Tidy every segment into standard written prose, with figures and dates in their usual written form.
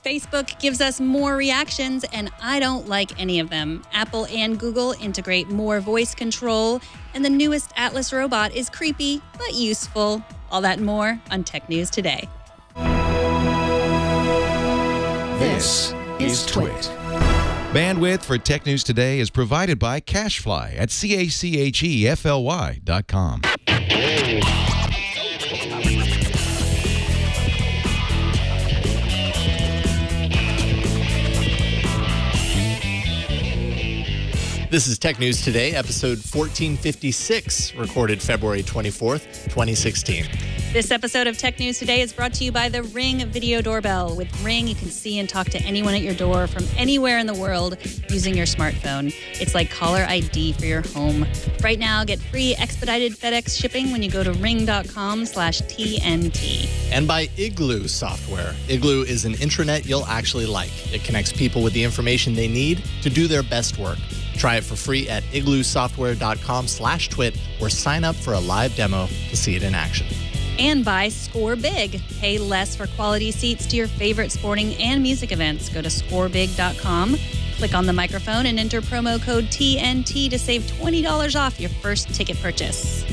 Facebook gives us more reactions, and I don't like any of them. Apple and Google integrate more voice control, and the newest Atlas robot is creepy but useful. All that and more on Tech News Today. This is Twit. Bandwidth for Tech News Today is provided by CacheFly at CACHEFLY.com. This is Tech News Today, episode 1456, recorded February 24th, 2016. This episode of Tech News Today is brought to you by the Ring video doorbell. With Ring, you can see and talk to anyone at your door from anywhere in the world using your smartphone. It's like caller ID for your home. Right now, get free expedited FedEx shipping when you go to ring.com/TNT. And by Igloo software. Igloo is an intranet you'll actually like. It connects people with the information they need to do their best work. Try it for free at igloosoftware.com/twit or sign up for a live demo to see it in action. And by Scorebig. Pay less for quality seats to your favorite sporting and music events. Go to scorebig.com, click on the microphone, and enter promo code TNT to save $20 off your first ticket purchase.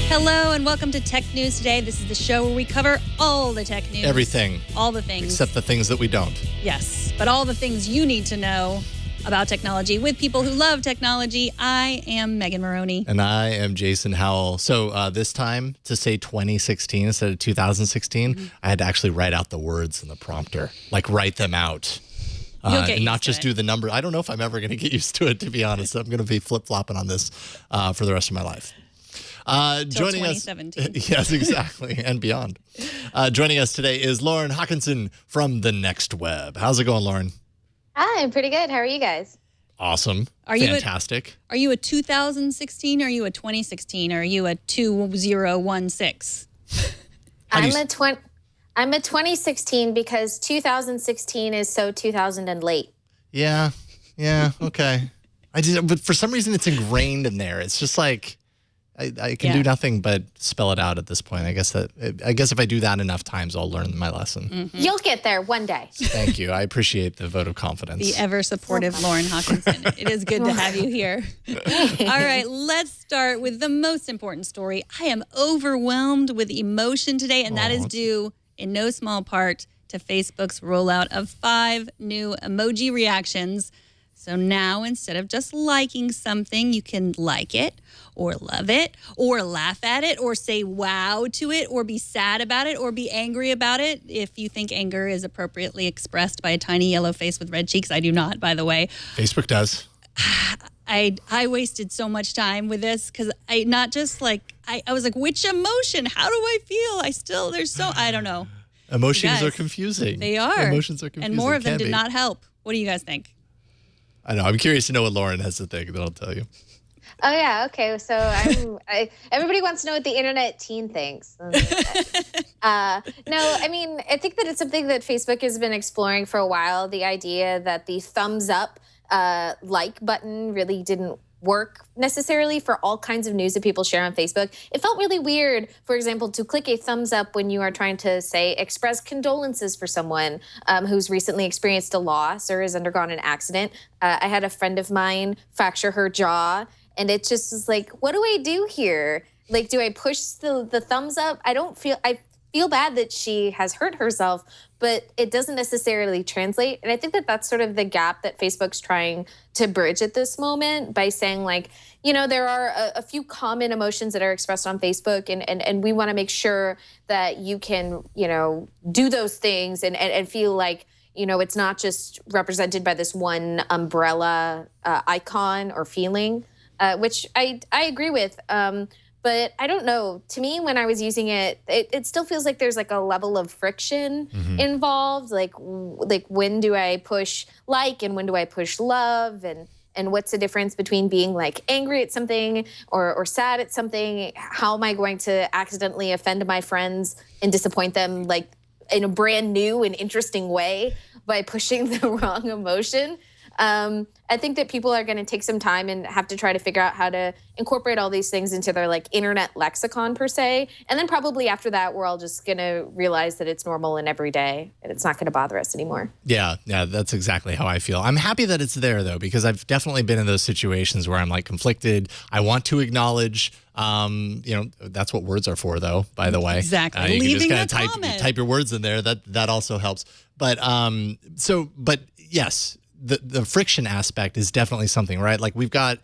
Hello and welcome to Tech News Today. This is the show where we cover all the tech news. Everything. All the things. Except the things that we don't. Yes, but all the things you need to know about technology with people who love technology. I am Megan Morrone. And I am Jason Howell. So this time, to say 2016 instead of 2016, I had to actually write out the words in the prompter. Like, write them out. And not just do the number. I don't know if I'm ever going to get used to it, to be honest. I'm going to be flip-flopping on this for the rest of my life. Joining 2017. us, yes, exactly, and beyond. Joining us today is Lauren Hockenson from the Next Web. How's it going, Lauren? Hi, I'm pretty good. How are you guys? Awesome. Fantastic. Are you a 2016? Or are you a 2016? Or are you a 2016? I'm a 2016 because 2016 is so 2000 and late. Yeah, okay. But for some reason it's ingrained in there. It's just like I can do nothing but spell it out at this point. I guess if I do that enough times, I'll learn my lesson. Mm-hmm. You'll get there one day. Thank you. I appreciate the vote of confidence. The ever-supportive Lauren Hockenson. It is good to have you here. All right, let's start with the most important story. I am overwhelmed with emotion today, and that is due in no small part to Facebook's rollout of 5 new emoji reactions. So now, instead of just liking something, you can like it, or love it, or laugh at it, or say wow to it, or be sad about it, or be angry about it. If you think anger is appropriately expressed by a tiny yellow face with red cheeks, I do not, by the way. Facebook does. I wasted so much time with this because I was like, which emotion? How do I feel? I don't know. Emotions are confusing. They are. Emotions are confusing. And more of them did not help. What do you guys think? I know. I'm curious to know what Lauren has to think, and then I'll tell you. Oh, yeah. Okay. So everybody wants to know what the internet teen thinks. No, I mean, I think that it's something that Facebook has been exploring for a while. The idea that the thumbs up like button really didn't work necessarily for all kinds of news that people share on Facebook. It felt really weird, for example, to click a thumbs up when you are trying to, say, express condolences for someone who's recently experienced a loss or has undergone an accident. I had a friend of mine fracture her jaw, and it just was like, what do I do here? Like, do I push the thumbs up? I feel bad that she has hurt herself, but it doesn't necessarily translate. And I think that that's sort of the gap that Facebook's trying to bridge at this moment by saying, like, there are a few common emotions that are expressed on Facebook, and we want to make sure that you can, do those things and feel like, it's not just represented by this one umbrella icon or feeling, which I agree with. But I don't know. To me, when I was using it, it still feels like there's like a level of friction involved. Like when do I push like and when do I push love? And what's the difference between being like angry at something or sad at something? How am I going to accidentally offend my friends and disappoint them like in a brand new and interesting way by pushing the wrong emotion? I think that people are going to take some time and have to try to figure out how to incorporate all these things into their like internet lexicon per se. And then probably after that, we're all just going to realize that it's normal and everyday and it's not going to bother us anymore. Yeah, that's exactly how I feel. I'm happy that it's there though, because I've definitely been in those situations where I'm like conflicted. I want to acknowledge, that's what words are for though, by the way. Exactly. You Leaving can just a comment. type your words in there. That also helps. But yes, the friction aspect is definitely something, right? Like we've got,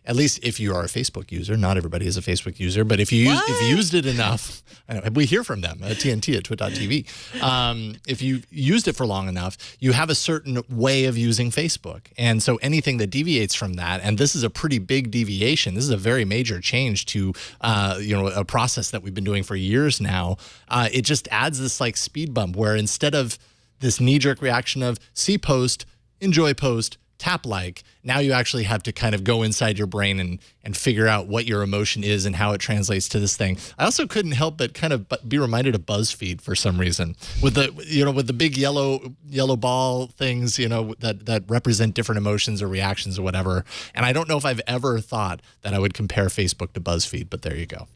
at least if you are a Facebook user, not everybody is a Facebook user, but if you used it enough, I know, we hear from them at TNT at twit.tv. If you used it for long enough, you have a certain way of using Facebook. And so anything that deviates from that, and this is a pretty big deviation, this is a very major change to, a process that we've been doing for years now. It just adds this like speed bump where instead of this knee-jerk reaction of see post, enjoy post, tap like, now you actually have to kind of go inside your brain and figure out what your emotion is and how it translates to this thing. I also couldn't help but kind of be reminded of BuzzFeed for some reason with the big yellow ball things, that represent different emotions or reactions or whatever. And I don't know if I've ever thought that I would compare Facebook to BuzzFeed, but there you go.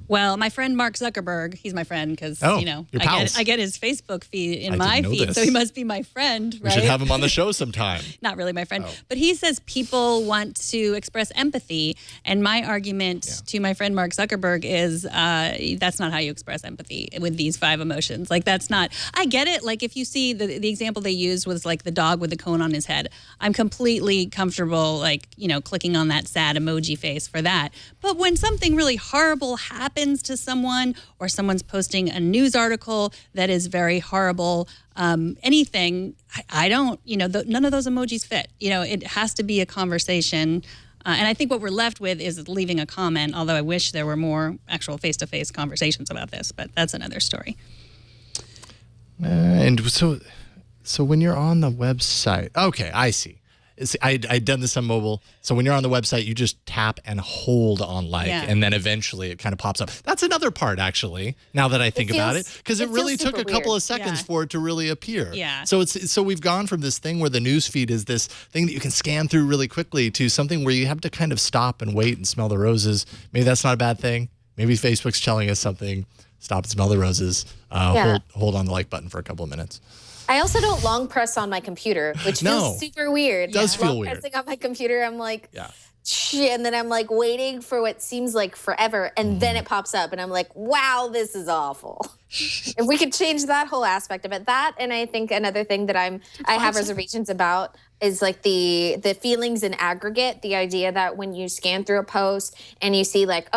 Well, my friend Mark Zuckerberg, he's my friend because, I get his Facebook feed in my feed, so he must be my friend, right? We should have him on the show sometime. Not really my friend. But he says people want to express empathy, and my argument to my friend Mark Zuckerberg is that's not how you express empathy with these 5 emotions. Like, that's not, I get it. Like, if you see the example they used was like the dog with the cone on his head. I'm completely comfortable, like, clicking on that sad emoji face for that. But when something really horrible happens to someone, or someone's posting a news article that is very horrible, anything, I don't, none of those emojis fit. It has to be a conversation. And I think what we're left with is leaving a comment, although I wish there were more actual face-to-face conversations about this, but that's another story. And so when you're on the website, okay, I see. I'd done this on mobile. So when you're on the website, you just tap and hold on and then eventually it kind of pops up. That's another part, actually, now that I think about it, because it really took a couple of seconds for it to really appear. Yeah. So we've gone from this thing where the news feed is this thing that you can scan through really quickly to something where you have to kind of stop and wait and smell the roses. Maybe that's not a bad thing. Maybe Facebook's telling us something. Stop and smell the roses. Hold on the like button for a couple of minutes. I also don't long press on my computer, which feels super weird. It does feel weird. Pressing on my computer, I'm like, and then I'm like waiting for what seems like forever, and then it pops up, and I'm like, wow, this is awful. If we could change that whole aspect of it, and I think another thing that I have reservations about is like the feelings in aggregate, the idea that when you scan through a post and you see like,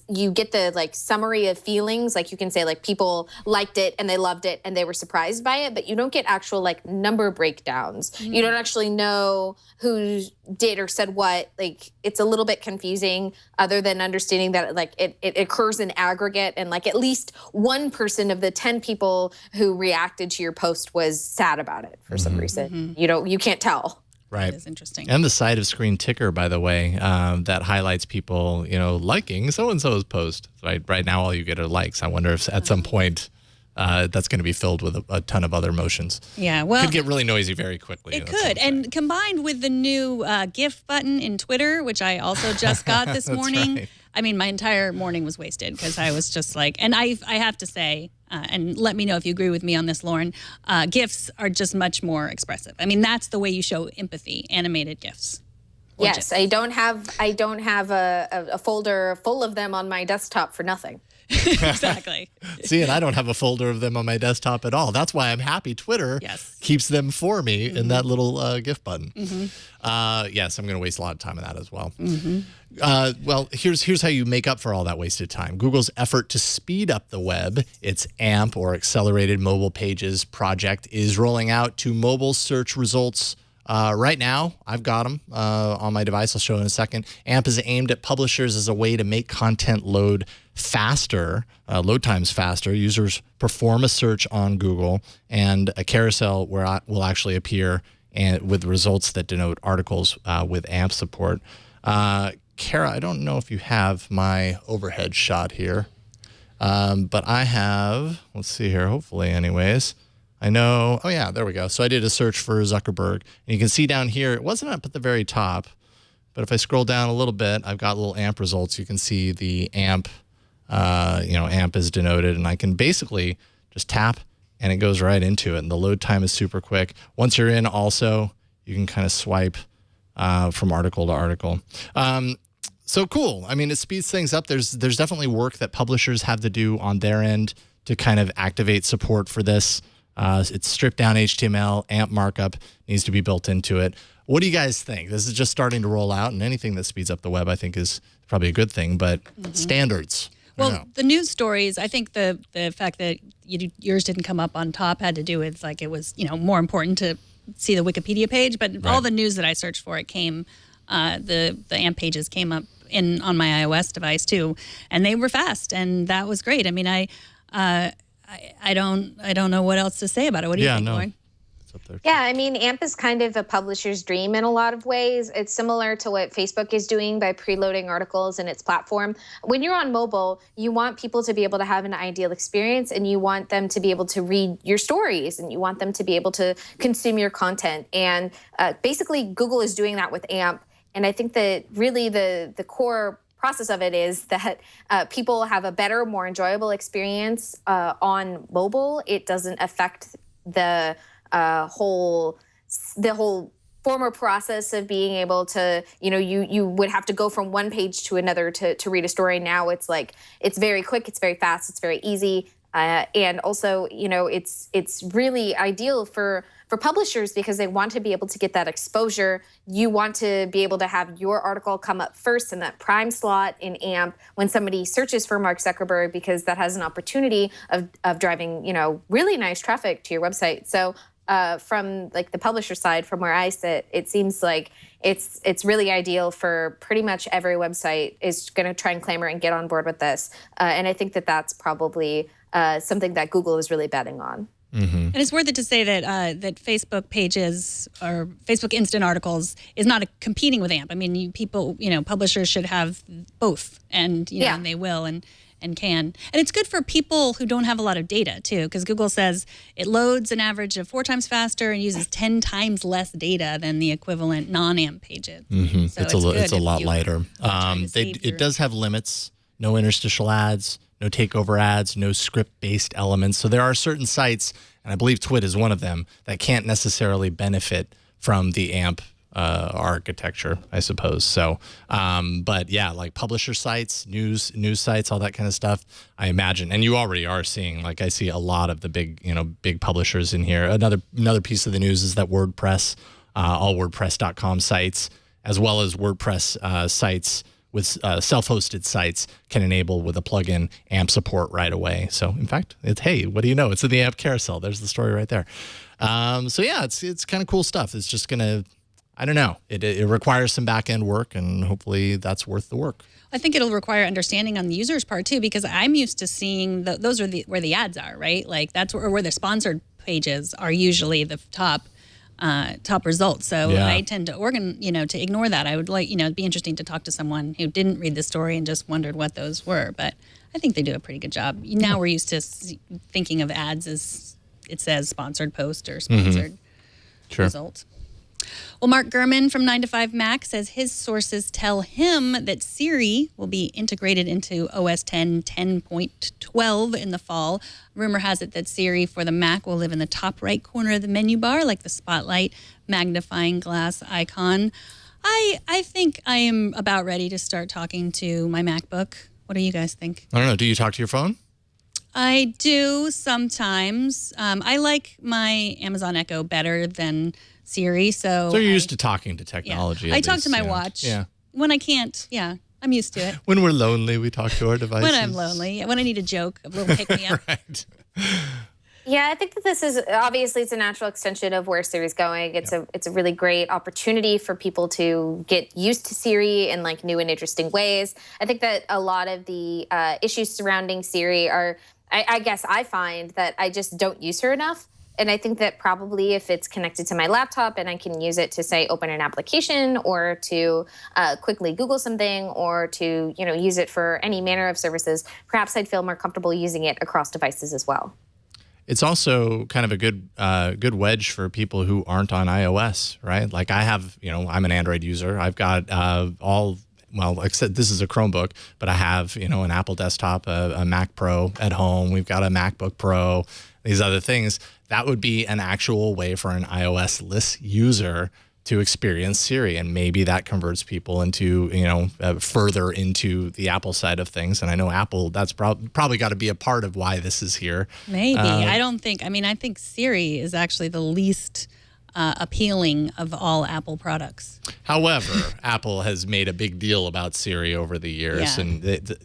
you get the like summary of feelings, like you can say like people liked it and they loved it and they were surprised by it, but you don't get actual like number breakdowns. Mm-hmm. You don't actually know who did or said what. Like, it's a little bit confusing, other than understanding that like it occurs in aggregate, and like at least one person of the 10 people who reacted to your post was sad about it for some reason. Mm-hmm. You can't tell. Right. That is interesting. And the side of screen ticker, by the way, that highlights people, liking so-and-so's post. Right now, all you get are likes. I wonder if at some point that's going to be filled with a ton of other emotions. Yeah, well, it could get really noisy very quickly. It could, and combined with the new GIF button in Twitter, which I also just got this morning. Right. I mean, my entire morning was wasted because I was just like, and I have to say, and let me know if you agree with me on this, Lauren, GIFs are just much more expressive. I mean, that's the way you show empathy, animated GIFs. Yes, GIFs. I don't have a folder full of them on my desktop for nothing. Exactly. See, and I don't have a folder of them on my desktop at all. That's why I'm happy Twitter keeps them for me in that little GIF button. Mm-hmm. Yes, I'm going to waste a lot of time on that as well. Mm-hmm. Well, here's how you make up for all that wasted time. Google's effort to speed up the web, its AMP, or Accelerated Mobile Pages project, is rolling out to mobile search results. Right now, I've got them on my device. I'll show in a second. AMP is aimed at publishers as a way to make content load faster, load times faster. Users perform a search on Google, and a carousel will actually appear and with results that denote articles with AMP support. Kara, I don't know if you have my overhead shot here, but I have, let's see here, hopefully anyways, I know. Oh, yeah, there we go. So I did a search for Zuckerberg. And you can see down here, it wasn't up at the very top. But if I scroll down a little bit, I've got little AMP results. You can see the AMP, AMP is denoted. And I can basically just tap, and it goes right into it. And the load time is super quick. Once you're in, also, you can kind of swipe from article to article. So cool. I mean, it speeds things up. There's definitely work that publishers have to do on their end to kind of activate support for this. It's stripped down HTML, AMP markup needs to be built into it. What do you guys think? This is just starting to roll out, and anything that speeds up the web, I think, is probably a good thing. But standards. Well, the news stories, I think the fact that yours didn't come up on top had to do with, like, it was, more important to see the Wikipedia page. But all the news that I searched for, it came, the AMP pages came up on my iOS device too, and they were fast, and that was great. I mean, I don't know what else to say about it. What do you think, Lauren? It's up there. Yeah, I mean, AMP is kind of a publisher's dream in a lot of ways. It's similar to what Facebook is doing by preloading articles in its platform. When you're on mobile, you want people to be able to have an ideal experience, and you want them to be able to read your stories, and you want them to be able to consume your content. And basically, Google is doing that with AMP. And I think that really the core process of it is that people have a better, more enjoyable experience on mobile. It doesn't affect the whole former process of being able to, you would have to go from one page to another to read a story. Now it's like, it's very quick, it's very fast, it's very easy. And also, it's really ideal for publishers because they want to be able to get that exposure. You want to be able to have your article come up first in that prime slot in AMP when somebody searches for Mark Zuckerberg, because that has an opportunity of driving, really nice traffic to your website. So from like the publisher side, from where I sit, it seems like it's really ideal for pretty much every website is going to try and clamor and get on board with this. And I think that that's probably something that Google is really betting on. Mm-hmm. And it's worth it to say that that Facebook pages or Facebook Instant Articles is not competing with AMP. I mean, publishers should have both, and and they will and can. And it's good for people who don't have a lot of data too, because Google says it loads an average of 4 times faster and uses 10 times less data than the equivalent non-AMP pages. Mm-hmm. So it's a lot lighter. It does have limits. No interstitial ads. No takeover ads, no script-based elements. So there are certain sites, and I believe Twit is one of them, that can't necessarily benefit from the AMP architecture, I suppose. So, but yeah, like publisher sites, news sites, all that kind of stuff, I imagine. And you already are seeing, like I see a lot of the big publishers in here. Another piece of the news is that WordPress, all WordPress.com sites, as well as WordPress sites, with self-hosted sites can enable with a plugin AMP support right away. So in fact, hey, what do you know? It's in the AMP carousel. There's the story right there. So yeah, it's kind of cool stuff. It's just gonna, I don't know. It requires some back-end work, and hopefully that's worth the work. I think it'll require understanding on the user's part too, because I'm used to seeing those are where the ads are, right? Like that's where the sponsored pages are usually the top results. So I tend to to ignore that. I would like, it'd be interesting to talk to someone who didn't read the story and just wondered what those were. But I think they do a pretty good job. Now we're used to thinking of ads as it says sponsored post or sponsored result. Well, Mark Gurman from 9 to 5 Mac says his sources tell him that Siri will be integrated into OS 10 10.12 in the fall. Rumor has it that Siri for the Mac will live in the top right corner of the menu bar, like the spotlight magnifying glass icon. I think I am about ready to start talking to my MacBook. What do you guys think? I don't know. Do you talk to your phone? I do sometimes. I like my Amazon Echo better than Siri. So you're used to talking to technology. Yeah. I talk to my watch. Yeah. When I can't, I'm used to it. When we're lonely, we talk to our devices. When I'm lonely. When I need a joke, a little pick-me-up. Right. Yeah, I think that this is obviously it's a natural extension of where Siri's going. It's a really great opportunity for people to get used to Siri in like new and interesting ways. I think that a lot of the issues surrounding Siri are, I guess I find that I just don't use her enough. And I think that probably if it's connected to my laptop and I can use it to, say, open an application or to quickly Google something or to, use it for any manner of services, perhaps I'd feel more comfortable using it across devices as well. It's also kind of a good wedge for people who aren't on iOS, right? Like I have, I'm an Android user. I've got except this is a Chromebook, but I have, an Apple desktop, a Mac Pro at home. We've got a MacBook Pro, these other things. That would be an actual way for an iOS-less user to experience Siri, and maybe that converts people into, further into the Apple side of things. And I know Apple, that's probably got to be a part of why this is here. Maybe. I think Siri is actually the least appealing of all Apple products. However, Apple has made a big deal about Siri over the years, yeah. and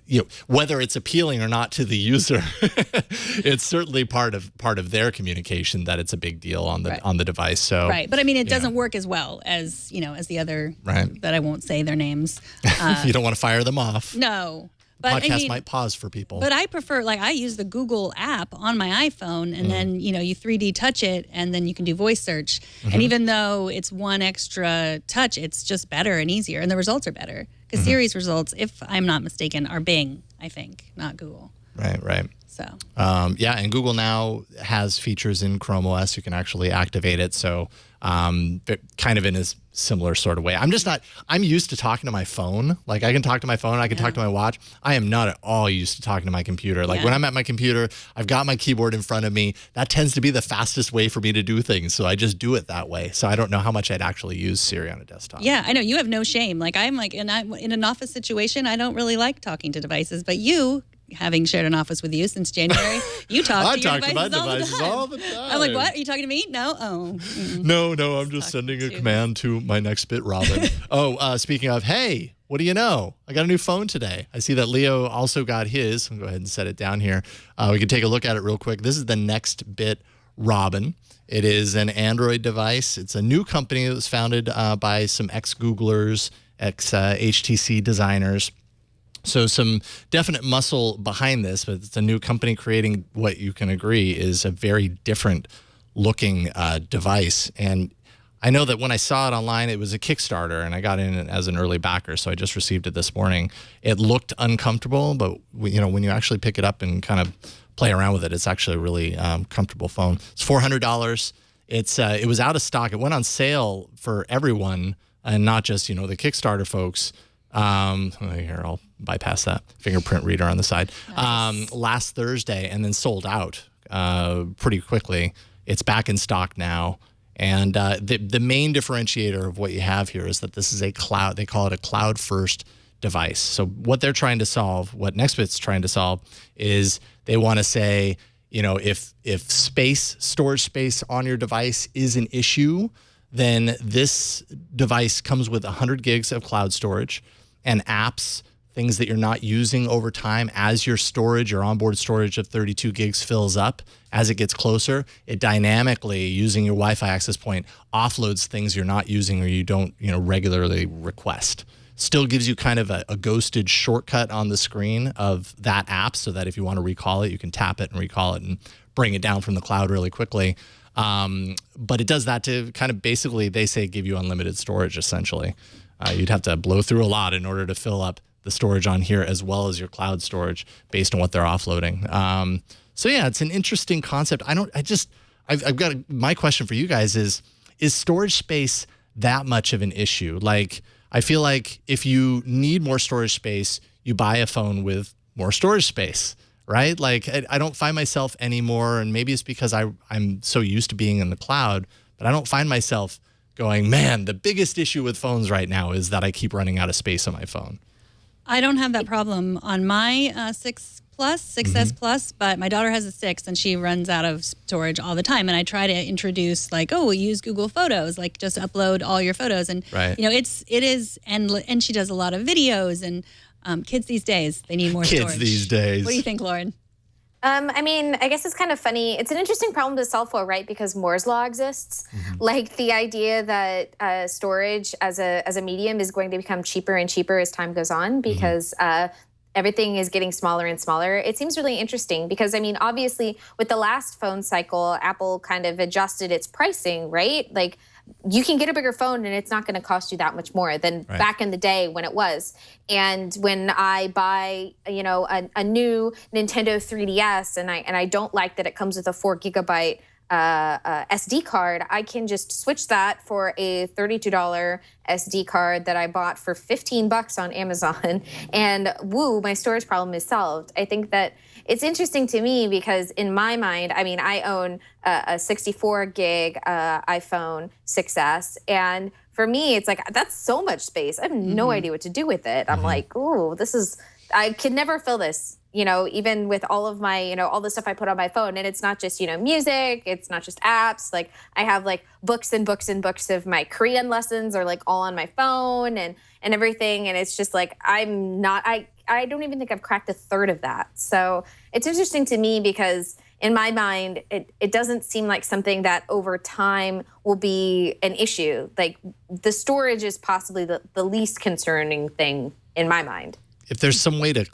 whether it's appealing or not to the user, it's certainly part of their communication that it's a big deal on the device. So right, but I mean, it doesn't work as well as as the other that I won't say their names. You don't want to fire them off. No. But podcast might pause for people. But I prefer, I use the Google app on my iPhone, and then, you 3D touch it, and then you can do voice search. And even though it's one extra touch, it's just better and easier, and the results are better. Because Siri's results, if I'm not mistaken, are Bing, I think, not Google. Right. So. And Google now has features in Chrome OS. You can actually activate it. So kind of in a similar sort of way. I'm used to talking to my phone. Like I can talk to my phone, I can talk to my watch. I am not at all used to talking to my computer. Like when I'm at my computer, I've got my keyboard in front of me. That tends to be the fastest way for me to do things. So I just do it that way. So I don't know how much I'd actually use Siri on a desktop. Yeah, I know. You have no shame. I'm in an office situation, I don't really like talking to devices, but you, having shared an office with you since January, you talk to your devices all the time. I'm like, what? Are you talking to me? No? Oh. No, I'm just sending a command to my Nextbit Robin. Speaking of, hey, what do you know? I got a new phone today. I see that Leo also got his. I'll go ahead and set it down here. We can take a look at it real quick. This is the Nextbit Robin. It is an Android device. It's a new company that was founded by some ex-Googlers, ex-HTC designers. So some definite muscle behind this, but it's a new company creating what you can agree is a very different looking device. And I know that when I saw it online, it was a Kickstarter, and I got in as an early backer, so I just received it this morning. It looked uncomfortable, but when you actually pick it up and kind of play around with it, it's actually a really comfortable phone. It's $400. It was out of stock. It went on sale for everyone, and not just the Kickstarter folks. Here, I'll bypass that fingerprint reader on the side. Nice. Last Thursday, and then sold out pretty quickly. It's back in stock now. And the main differentiator of what you have here is that this is a cloud. They call it a cloud-first device. So what they're trying to solve, what Nextbit's trying to solve, is they want to say, if storage space on your device is an issue, then this device comes with 100 gigs of cloud storage and apps, things that you're not using over time. As your onboard storage of 32 gigs fills up, as it gets closer, it dynamically, using your Wi-Fi access point, offloads things you're not using or you don't regularly request. Still gives you kind of a ghosted shortcut on the screen of that app, so that if you want to recall it, you can tap it and recall it and bring it down from the cloud really quickly. But it does that to kind of basically, they say, give you unlimited storage, essentially. You'd have to blow through a lot in order to fill up the storage on here as well as your cloud storage based on what they're offloading. So yeah, it's an interesting concept. I've got my question for you guys is storage space that much of an issue? Like, I feel like if you need more storage space, you buy a phone with more storage space, right? Like, I don't find myself anymore, and maybe it's because I'm so used to being in the cloud, but I don't find myself going, man, the biggest issue with phones right now is that I keep running out of space on my phone. I don't have that problem on my 6S Plus, but my daughter has a 6 and she runs out of storage all the time. And I try to introduce we'll use Google Photos, just upload all your photos. And, it is, and she does a lot of videos, and kids these days, they need more storage. Kids these days. What do you think, Lauren? I guess it's kind of funny. It's an interesting problem to solve for, right? Because Moore's law exists. Like the idea that storage as a medium is going to become cheaper and cheaper as time goes on, because everything is getting smaller and smaller. It seems really interesting because, I mean, obviously with the last phone cycle, Apple kind of adjusted its pricing, right? Like you can get a bigger phone and it's not going to cost you that much more than back in the day when it was. And when I buy, you know, a new Nintendo 3DS and I don't like that it comes with a 4 gigabyte SD card, I can just switch that for a $32 SD card that I bought for $15 on Amazon, and woo, my storage problem is solved. I think that it's interesting to me because in my mind, I mean, I own a 64 gig iPhone 6S, and for me, it's like, that's so much space. I have no idea what to do with it. I'm like, ooh, I could never fill this. You know, even with all of my, you know, all the stuff I put on my phone. And it's not just, you know, music. It's not just apps. Like I have like books and books and books of my Korean lessons are like all on my phone and everything. And it's just like, I don't even think I've cracked a third of that. So it's interesting to me because in my mind, it doesn't seem like something that over time will be an issue. Like the storage is possibly the least concerning thing in my mind. If there's some way to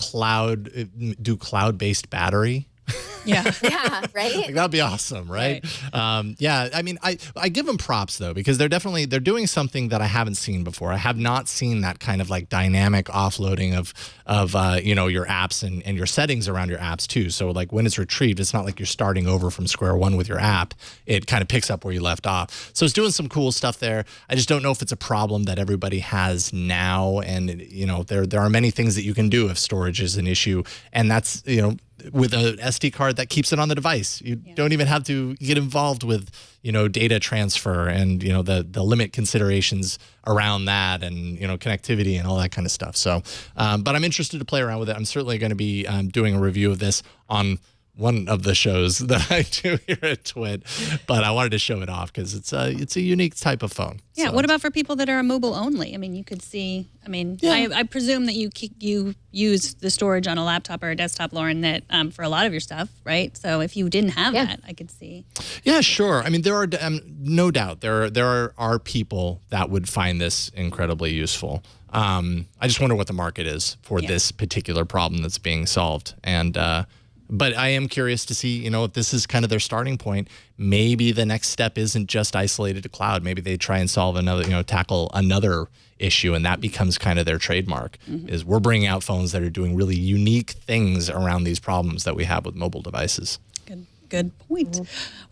do cloud-based battery. Yeah. Yeah, right? Like, that'd be awesome, right? Yeah, I mean, I give them props, though, because they're doing something that I haven't seen before. I have not seen that kind of like dynamic offloading of you know, your apps and your settings around your apps, too. So like when it's retrieved, it's not like you're starting over from square one with your app. It kind of picks up where you left off. So it's doing some cool stuff there. I just don't know if it's a problem that everybody has now. And, you know, there are many things that you can do if storage is an issue. And that's, you know, with an SD card that keeps it on the device. You don't even have to get involved with, you know, data transfer and, you know, the limit considerations around that and, you know, connectivity and all that kind of stuff. So, but I'm interested to play around with it. I'm certainly going to be doing a review of this on one of the shows that I do here at Twit, but I wanted to show it off because it's a unique type of phone. Yeah. So. What about for people that are mobile only? I mean, you could see. I mean, I presume that you use the storage on a laptop or a desktop, Lauren, that for a lot of your stuff, right? So if you didn't have that, I could see. Yeah, sure. I mean, there are no doubt there are people that would find this incredibly useful. I just wonder what the market is for this particular problem that's being solved. And but I am curious to see, you know, if this is kind of their starting point. Maybe the next step isn't just isolated to cloud. Maybe they try and solve another, you know, tackle another issue, and that becomes kind of their trademark. Is we're bringing out phones that are doing really unique things around these problems that we have with mobile devices. Good point.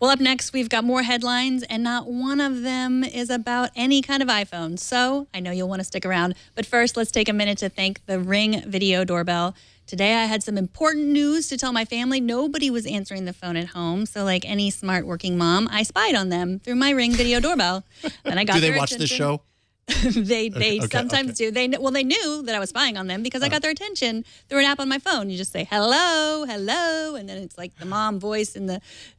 Well, up next, we've got more headlines, and not one of them is about any kind of iPhone. So I know you'll want to stick around. But first, let's take a minute to thank the Ring Video Doorbell. Today, I had some important news to tell my family. Nobody was answering the phone at home. So like any smart working mom, I spied on them through my Ring Video Doorbell. Then I got Do they watch this show? They sometimes do. They knew that I was spying on them because I got their attention through an app on my phone. You just say hello, hello, and then it's like the mom voice in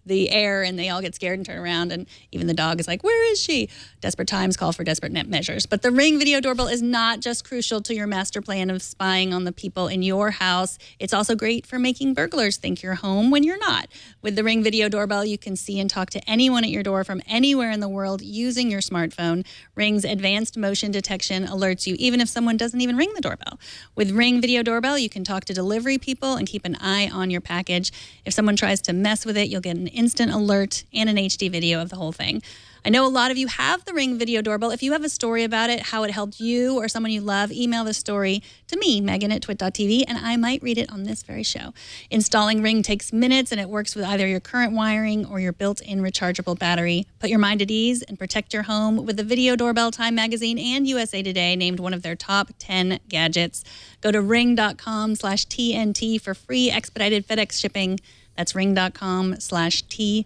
the air, and they all get scared and turn around, and even the dog is like, "Where is she?" Desperate times call for desperate measures. But the Ring Video Doorbell is not just crucial to your master plan of spying on the people in your house. It's also great for making burglars think you're home when you're not. With the Ring Video Doorbell, you can see and talk to anyone at your door from anywhere in the world using your smartphone. Ring's advanced motion detection alerts you even if someone doesn't even ring the doorbell. With Ring Video Doorbell, you can talk to delivery people and keep an eye on your package. If someone tries to mess with it, you'll get an instant alert and an HD video of the whole thing. I know a lot of you have the Ring Video Doorbell. If you have a story about it, how it helped you or someone you love, email the story to me, Megan@twit.tv, and I might read it on this very show. Installing Ring takes minutes, and it works with either your current wiring or your built-in rechargeable battery. Put your mind at ease and protect your home with the Video Doorbell. Time Magazine and USA Today named one of their top 10 gadgets. Go to ring.com/TNT for free expedited FedEx shipping. That's ring.com/TNT.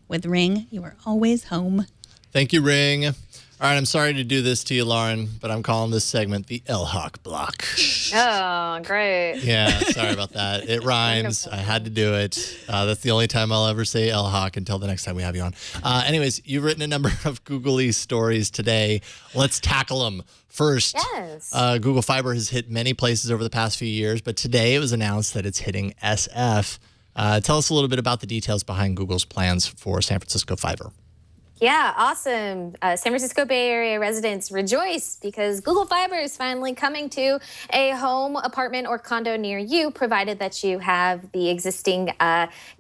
With Ring, you are always home. Thank you, Ring. All right, I'm sorry to do this to you, Lauren, but I'm calling this segment the LHawk block. Oh, great. Yeah, sorry about that. It rhymes. I had to do it. That's the only time I'll ever say LHawk until the next time we have you on. Anyways, you've written a number of Googly stories today. Let's tackle them. First, Google Fiber has hit many places over the past few years, but today it was announced that it's hitting SF. Tell us a little bit about the details behind Google's plans for San Francisco Fiber. Yeah, awesome. San Francisco Bay Area residents rejoice because Google Fiber is finally coming to a home, apartment, or condo near you, provided that you have the existing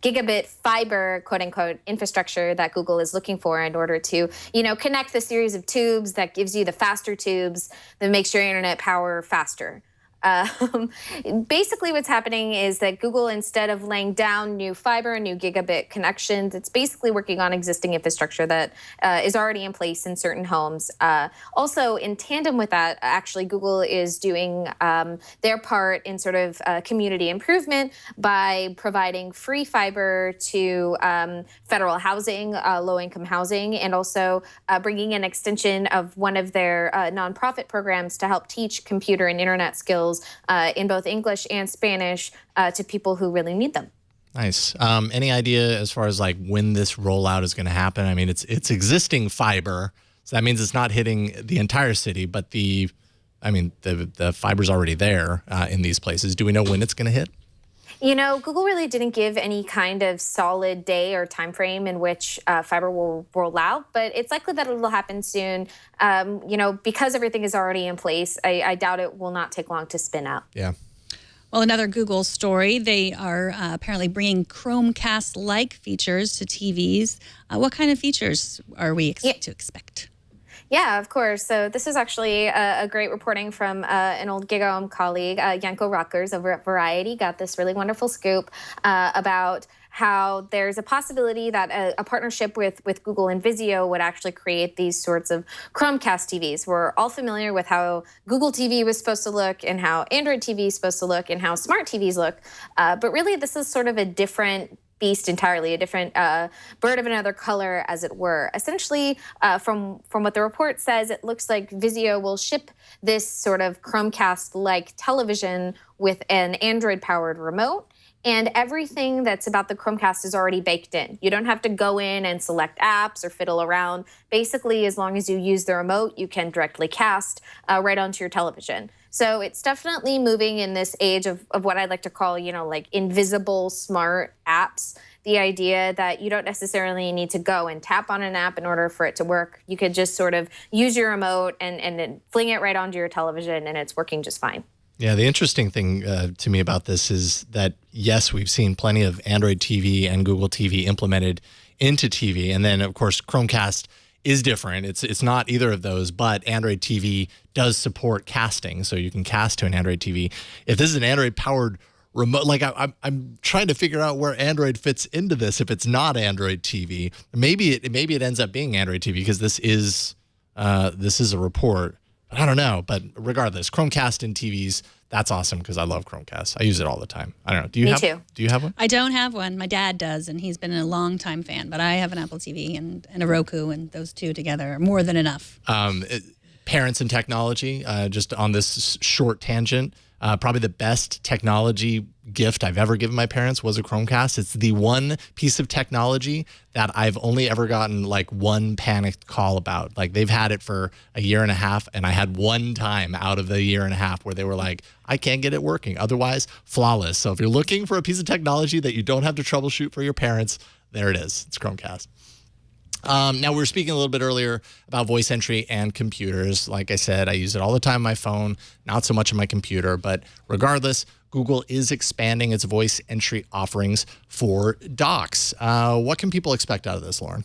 gigabit fiber, quote unquote, infrastructure that Google is looking for in order to, connect the series of tubes that gives you the faster tubes that makes your internet power faster. Basically what's happening is that Google, instead of laying down new fiber, new gigabit connections, it's basically working on existing infrastructure that is already in place in certain homes. Also, in tandem with that, actually, Google is doing their part in sort of community improvement by providing free fiber to federal housing, low-income housing, and also bringing an extension of one of their nonprofit programs to help teach computer and internet skills in both English and Spanish to people who really need them. Nice. Any idea as far as like when this rollout is going to happen? I mean, it's existing fiber, so that means it's not hitting the entire city, but the fiber's already there in these places. Do we know when it's going to hit? Google really didn't give any kind of solid day or time frame in which fiber will roll out, but it's likely that it will happen soon. Because everything is already in place, I doubt it will not take long to spin out. Yeah. Well, another Google story, they are apparently bringing Chromecast-like features to TVs. What kind of features are we to expect? Yeah, of course. So this is actually a great reporting from an old GigaOM colleague, Janko Rockers over at Variety. Got this really wonderful scoop about how there's a possibility that a partnership with Google and Vizio would actually create these sorts of Chromecast TVs. We're all familiar with how Google TV was supposed to look and how Android TV is supposed to look and how smart TVs look. But really, this is sort of a different beast entirely, a different bird of another color, as it were. Essentially, from what the report says, it looks like Vizio will ship this sort of Chromecast-like television with an Android-powered remote, and everything that's about the Chromecast is already baked in. You don't have to go in and select apps or fiddle around. Basically, as long as you use the remote, you can directly cast right onto your television. So it's definitely moving in this age of what I like to call, like invisible smart apps. The idea that you don't necessarily need to go and tap on an app in order for it to work. You could just sort of use your remote and then fling it right onto your television, and it's working just fine. Yeah, the interesting thing to me about this is that, yes, we've seen plenty of Android TV and Google TV implemented into TV. And then, of course, Chromecast is different. It's not either of those, but Android TV does support casting, so you can cast to an Android TV. If this is an Android-powered remote, like I'm trying to figure out where Android fits into this. If it's not Android TV, maybe it ends up being Android TV because this is a report. I don't know, but regardless, Chromecast in TVs, that's awesome because I love Chromecast. I use it all the time. I don't know. Me too. Do you have one? I don't have one. My dad does, and he's been a long-time fan, but I have an Apple TV and a Roku, and those two together are more than enough. Parents and technology, just on this short tangent, probably the best technology gift I've ever given my parents was a Chromecast. It's the one piece of technology that I've only ever gotten like one panicked call about. Like they've had it for a year and a half, and I had one time out of the year and a half where they were like, I can't get it working. Otherwise, flawless. So if you're looking for a piece of technology that you don't have to troubleshoot for your parents, there it is. It's Chromecast. Now, we were speaking a little bit earlier about voice entry and computers. Like I said, I use it all the time on my phone, not so much on my computer. But regardless, Google is expanding its voice entry offerings for docs. What can people expect out of this, Lauren?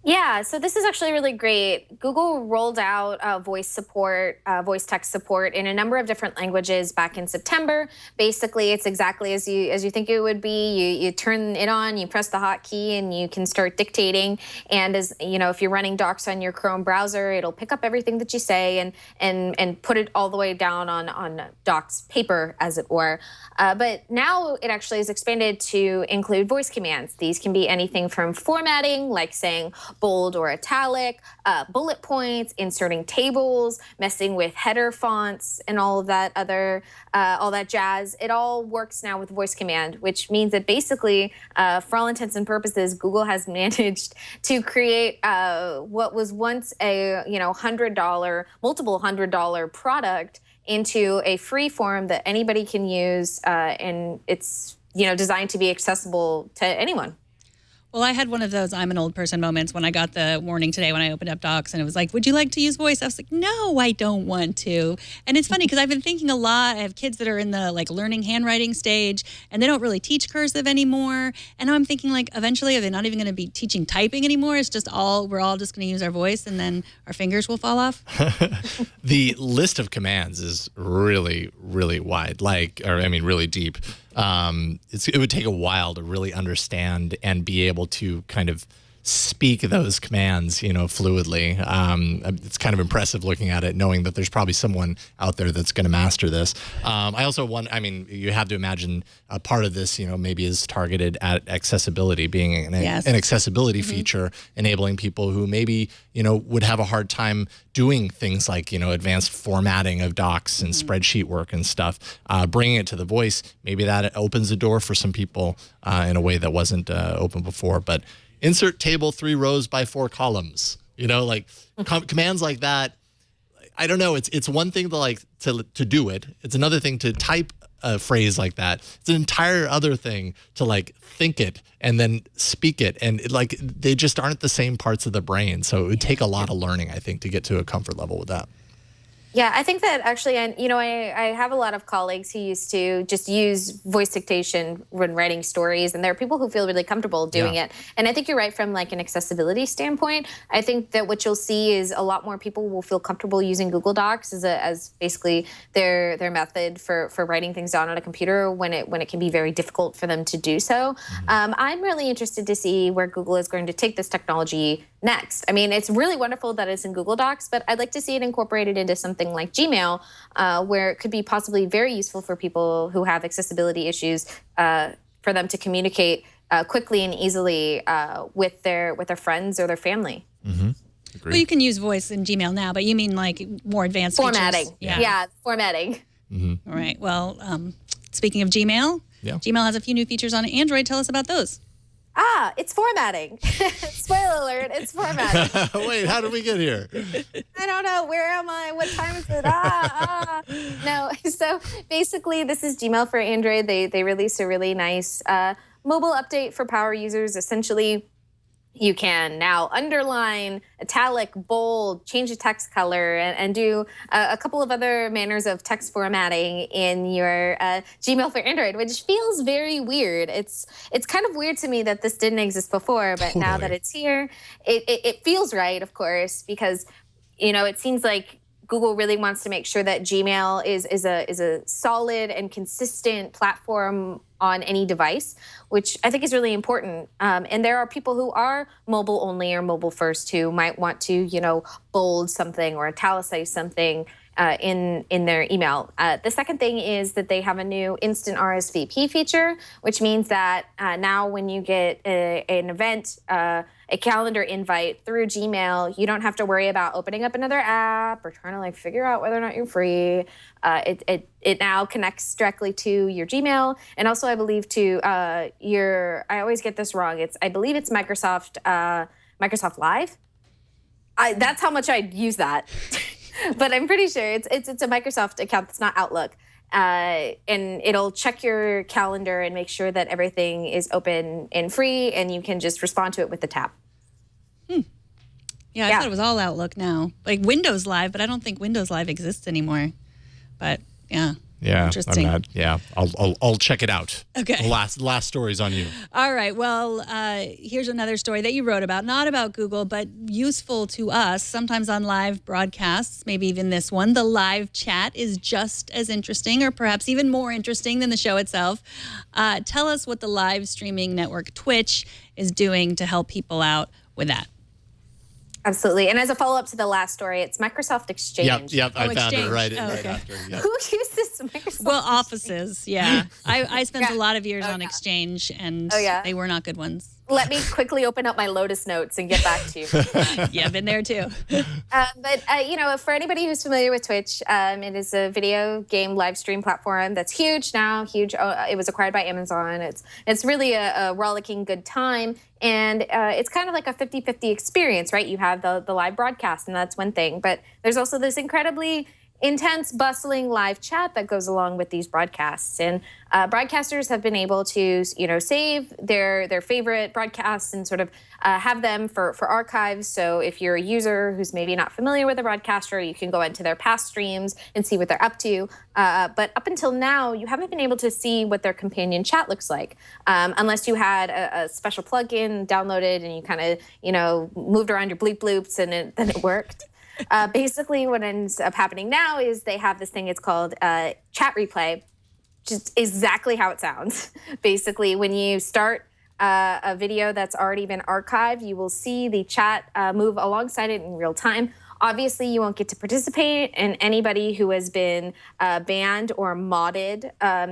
Yeah, so this is actually really great. Google rolled out voice support, voice text support in a number of different languages back in September. Basically, it's exactly as you think it would be. You turn it on, you press the hotkey, and you can start dictating. And as you know, if you're running docs on your Chrome browser, it'll pick up everything that you say and put it all the way down on docs paper, as it were. But now it actually is expanded to include voice commands. These can be anything from formatting, like saying bold or italic, bullet points, inserting tables, messing with header fonts, and all of that other, all that jazz. It all works now with voice command, which means that basically, for all intents and purposes, Google has managed to create what was once a multiple $100 product into a free form that anybody can use, and it's designed to be accessible to anyone. Well, I had one of those I'm an old person moments when I got the warning today when I opened up Docs and it was like, would you like to use voice? I was like, no, I don't want to. And it's funny because I've been thinking a lot. I have kids that are in the like learning handwriting stage and they don't really teach cursive anymore. And I'm thinking like eventually are they not even going to be teaching typing anymore? It's just we're all just going to use our voice and then our fingers will fall off. The list of commands is really, really wide, really deep. It would take a while to really understand and be able to kind of speak those commands, fluidly. It's kind of impressive looking at it, knowing that there's probably someone out there that's going to master this. I also you have to imagine a part of this, maybe is targeted at accessibility, being an accessibility feature, enabling people who maybe, would have a hard time doing things like, advanced formatting of docs and spreadsheet work and stuff, bringing it to the voice. Maybe that opens the door for some people in a way that wasn't open before. But insert table 3 rows by 4 columns, commands like that. I don't know. It's one thing to do it. It's another thing to type a phrase like that. It's an entire other thing to think it and then speak it. And they just aren't the same parts of the brain. So it would take a lot of learning, I think, to get to a comfort level with that. Yeah, I think that actually, and I have a lot of colleagues who used to just use voice dictation when writing stories, and there are people who feel really comfortable doing it. And I think you're right from an accessibility standpoint. I think that what you'll see is a lot more people will feel comfortable using Google Docs as basically their method for writing things down on a computer when it can be very difficult for them to do so. I'm really interested to see where Google is going to take this technology next. I mean, it's really wonderful that it's in Google Docs, but I'd like to see it incorporated into something like Gmail, where it could be possibly very useful for people who have accessibility issues, for them to communicate quickly and easily with their friends or their family. Mm-hmm. Well, you can use voice in Gmail now, but you mean more advanced formatting. Features? Yeah, formatting. Mm-hmm. All right. Well, speaking of Gmail, Gmail has a few new features on Android. Tell us about those. It's formatting. Spoiler alert, it's formatting. Wait, how did we get here? I don't know. Where am I? What time is it? No. So basically, this is Gmail for Android. They released a really nice mobile update for power users. Essentially, you can now underline, italic, bold, change the text color, and do a couple of other manners of text formatting in your Gmail for Android, which feels very weird. It's kind of weird to me that this didn't exist before, but now that it's here, it feels right, of course, because it seems like Google really wants to make sure that Gmail is a solid and consistent platform on any device, which I think is really important. And there are people who are mobile only or mobile first who might want to, bold something or italicize something in their email. The second thing is that they have a new instant RSVP feature, which means that now when you get an event, a calendar invite through Gmail, you don't have to worry about opening up another app or trying to figure out whether or not you're free. It now connects directly to your Gmail, and also I believe to I always get this wrong. I believe it's Microsoft Live. That's how much I use that. But I'm pretty sure it's a Microsoft account that's not Outlook. And it'll check your calendar and make sure that everything is open and free, and you can just respond to it with the tap. Yeah, I thought it was all Outlook now. Windows Live, but I don't think Windows Live exists anymore. But yeah. Yeah, interesting. I'll check it out. Okay. The last story's on you. All right. Well, here's another story that you wrote about, not about Google, but useful to us, sometimes on live broadcasts, maybe even this one. The live chat is just as interesting, or perhaps even more interesting than the show itself. Tell us what the live streaming network Twitch is doing to help people out with that. Absolutely. And as a follow-up to the last story, it's Microsoft Exchange. Yep. I found Exchange. it right okay. after. Yep. Who uses Microsoft? Well, offices, yeah. I spent a lot of years on Exchange, and they were not good ones. Let me quickly open up my Lotus notes and get back to you. Yeah, been there too. But for anybody who's familiar with Twitch, it is a video game live stream platform that's huge now. It was acquired by Amazon. It's really a rollicking good time. And it's kind of like a 50-50 experience, right? You have the live broadcast, and that's one thing. But there's also this incredibly intense, bustling live chat that goes along with these broadcasts. And broadcasters have been able to, save their favorite broadcasts and sort of have them for archives. So if you're a user who's maybe not familiar with a broadcaster, you can go into their past streams and see what they're up to. But up until now, you haven't been able to see what their companion chat looks like, unless you had a special plugin downloaded and you kind of, moved around your bleep bloops and then it worked. Basically, what ends up happening now is they have this thing, it's called chat replay, just exactly how it sounds. Basically, when you start a video that's already been archived, you will see the chat move alongside it in real time. Obviously, you won't get to participate, and anybody who has been banned or modded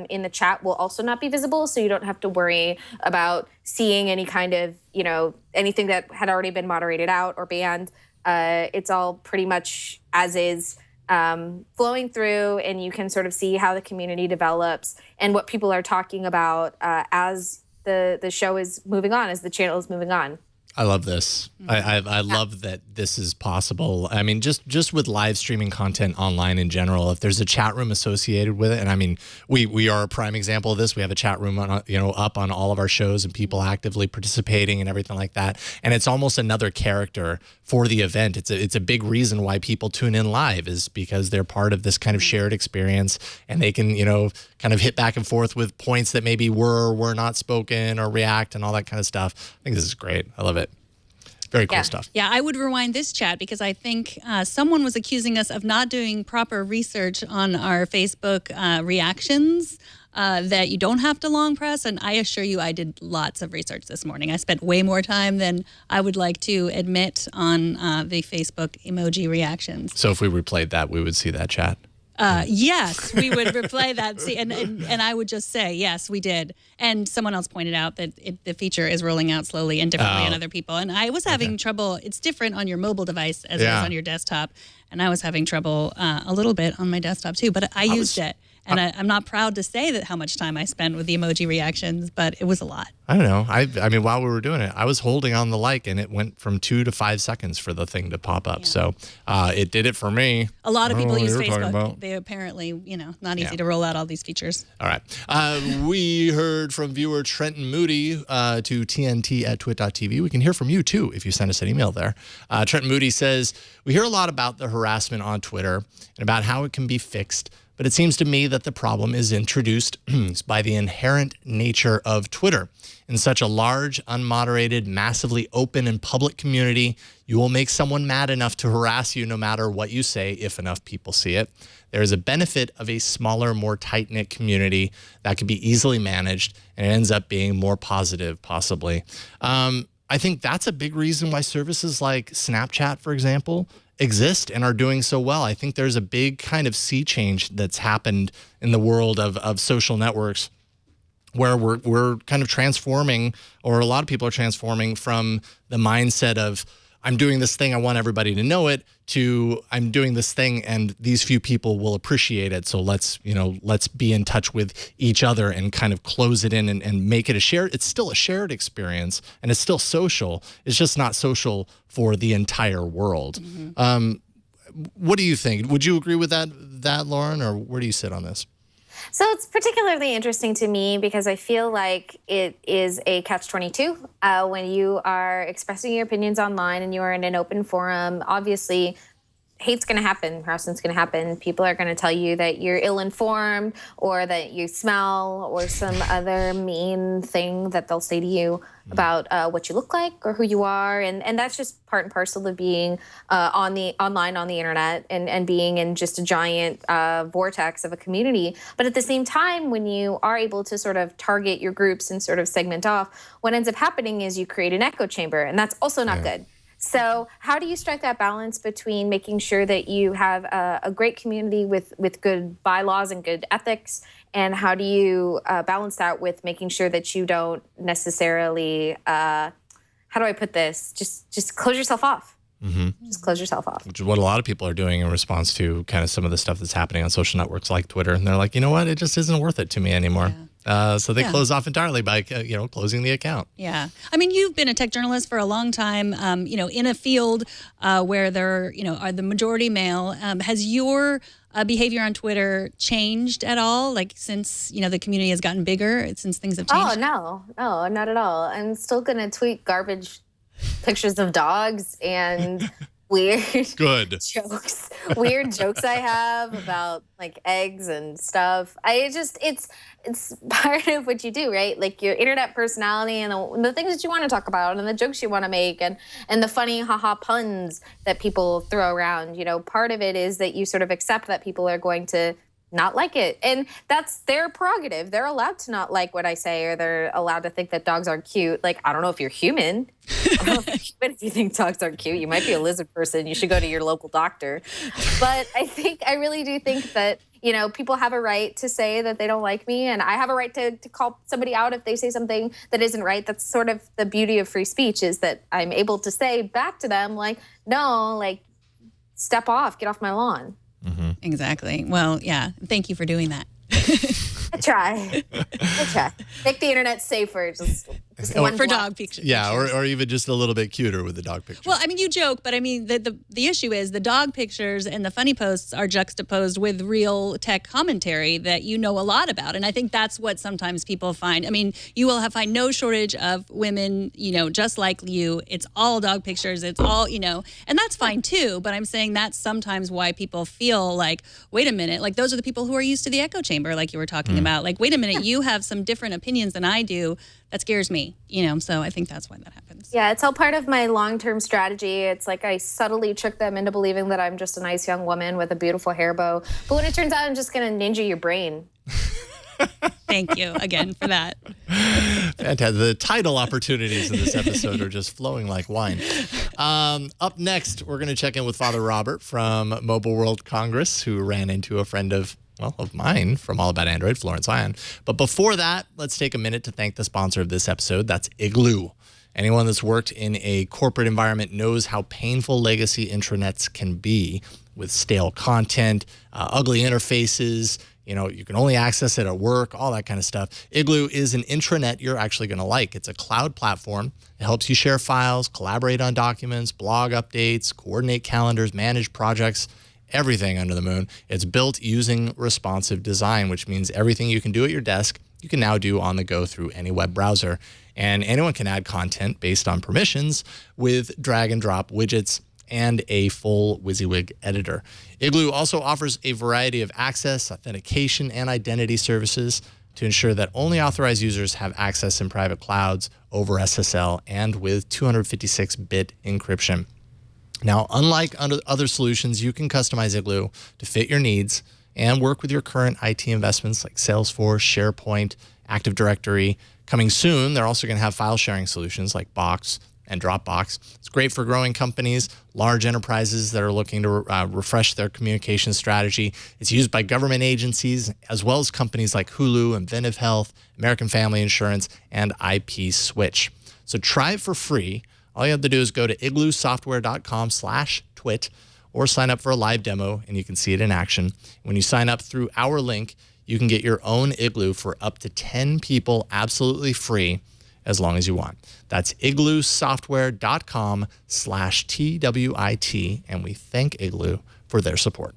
in the chat will also not be visible, so you don't have to worry about seeing any kind of, anything that had already been moderated out or banned. It's all pretty much as is, flowing through, and you can sort of see how the community develops and what people are talking about as the show is moving on, as the channel is moving on. I love this. I love that this is possible. I mean, just with live streaming content online in general, if there's a chat room associated with it, and I mean, we are a prime example of this. We have a chat room on, up on all of our shows and people actively participating and everything like that. And it's almost another character for the event. It's a big reason why people tune in live, is because they're part of this kind of shared experience, and they can, kind of hit back and forth with points that maybe were or were not spoken, or react and all that kind of stuff. I think this is great. I love it. Very cool stuff. Yeah, I would rewind this chat because I think someone was accusing us of not doing proper research on our Facebook reactions, that you don't have to long press. And I assure you, I did lots of research this morning. I spent way more time than I would like to admit on the Facebook emoji reactions. So if we replayed that, we would see that chat. Yes, we would replay that. See, and I would just say, yes, we did. And someone else pointed out that the feature is rolling out slowly and differently on other people. And I was having trouble. It's different on your mobile device as it is on your desktop. And I was having trouble a little bit on my desktop too, but I used it. And I'm not proud to say that how much time I spent with the emoji reactions, but it was a lot. I don't know. I mean, while we were doing it, I was holding on the like, and it went from 2 to 5 seconds for the thing to pop up. Yeah. So it did it for me. A lot of people use Facebook. They apparently, not easy to roll out all these features. All right. We heard from viewer Trenton Moody to tnt@twit.tv. We can hear from you, too, if you send us an email there. Trenton Moody says, we hear a lot about the harassment on Twitter and about how it can be fixed. But it seems to me that the problem is introduced by the inherent nature of Twitter. In such a large, unmoderated, massively open and public community, you will make someone mad enough to harass you no matter what you say if enough people see it. There is a benefit of a smaller, more tight-knit community that can be easily managed, and it ends up being more positive, possibly. I think that's a big reason why services like Snapchat, for example, exist and are doing so well. I think there's a big kind of sea change that's happened in the world of social networks, where we're kind of transforming, or a lot of people are transforming from the mindset of, I'm doing this thing, I want everybody to know it, to I'm doing this thing and these few people will appreciate it. So let's be in touch with each other and kind of close it in and make it a shared, it's still a shared experience and it's still social. It's just not social for the entire world. Mm-hmm. What do you think? Would you agree with that, Lauren, or where do you sit on this? So it's particularly interesting to me because I feel like it is a catch-22 when you are expressing your opinions online and you are in an open forum. Obviously, hate's going to happen, harassment's going to happen. People are going to tell you that you're ill-informed or that you smell or some other mean thing that they'll say to you about what you look like or who you are. And that's just part and parcel of being online on the internet and being in just a giant vortex of a community. But at the same time, when you are able to sort of target your groups and sort of segment off, what ends up happening is you create an echo chamber, and that's also not good. So how do you strike that balance between making sure that you have a great community with good bylaws and good ethics, and how do you balance that with making sure that you don't necessarily, how do I put this, just close yourself off? Mm-hmm. Just close yourself off. Which is what a lot of people are doing in response to kind of some of the stuff that's happening on social networks like Twitter. And they're like, you know what, it just isn't worth it to me anymore. Yeah. So they close off entirely by, closing the account. Yeah. I mean, you've been a tech journalist for a long time, in a field where there, are the majority male. Has your behavior on Twitter changed at all? Like since, the community has gotten bigger, since things have changed? Oh, no, not at all. I'm still going to tweet garbage pictures of dogs and weird jokes. Weird jokes I have about like eggs and stuff. It's part of what you do, right? Like your internet personality and the things that you want to talk about and the jokes you want to make and the funny haha puns that people throw around. Part of it is that you sort of accept that people are going to not like it. And that's their prerogative. They're allowed to not like what I say, or they're allowed to think that dogs aren't cute. Like, I don't know if you're human. I don't know if you're human if you think dogs aren't cute. You might be a lizard person. You should go to your local doctor. But I really do think that, people have a right to say that they don't like me. And I have a right to call somebody out if they say something that isn't right. That's sort of the beauty of free speech, is that I'm able to say back to them, like, no, like, step off, get off my lawn. Mm-hmm. Exactly. Well, yeah. Thank you for doing that. I try. Make the internet safer. Just one for dog pictures. Yeah, or even just a little bit cuter with the dog pictures. Well, you joke, but the issue is the dog pictures and the funny posts are juxtaposed with real tech commentary that you know a lot about. And I think that's what sometimes people find. You will find no shortage of women, just like you. It's all dog pictures. It's all, and that's fine too. But I'm saying that's sometimes why people feel like, wait a minute, like those are the people who are used to the echo chamber, like you were talking about. Like, wait a minute, you have some different opinions than I do. That scares me, so I think that's why that happens. Yeah, it's all part of my long-term strategy. It's like I subtly trick them into believing that I'm just a nice young woman with a beautiful hair bow. But when it turns out I'm just going to ninja your brain. Thank you again for that. Fantastic. The title opportunities in this episode are just flowing like wine. Up next, we're going to check in with Father Robert from Mobile World Congress, who ran into a friend of mine from All About Android, Florence Ion. But before that, let's take a minute to thank the sponsor of this episode. That's Igloo. Anyone that's worked in a corporate environment knows how painful legacy intranets can be, with stale content, ugly interfaces. You can only access it at work, all that kind of stuff. Igloo is an intranet you're actually going to like. It's a cloud platform. It helps you share files, collaborate on documents, blog updates, coordinate calendars, manage projects, everything under the moon. It's built using responsive design, which means everything you can do at your desk, you can now do on the go through any web browser. And anyone can add content based on permissions with drag and drop widgets and a full WYSIWYG editor. Igloo also offers a variety of access, authentication, and identity services to ensure that only authorized users have access in private clouds over SSL and with 256-bit encryption. Now, unlike other solutions, you can customize Igloo to fit your needs and work with your current IT investments like Salesforce, SharePoint, Active Directory. Coming soon, they're also going to have file sharing solutions like Box and Dropbox. It's great for growing companies, large enterprises that are looking to refresh their communication strategy. It's used by government agencies, as well as companies like Hulu, Inventive Health, American Family Insurance, and IP Switch. So try it for free. All you have to do is go to igloosoftware.com/twit or sign up for a live demo, and you can see it in action. When you sign up through our link, you can get your own Igloo for up to 10 people absolutely free as long as you want. That's igloosoftware.com/TWIT, and we thank Igloo for their support.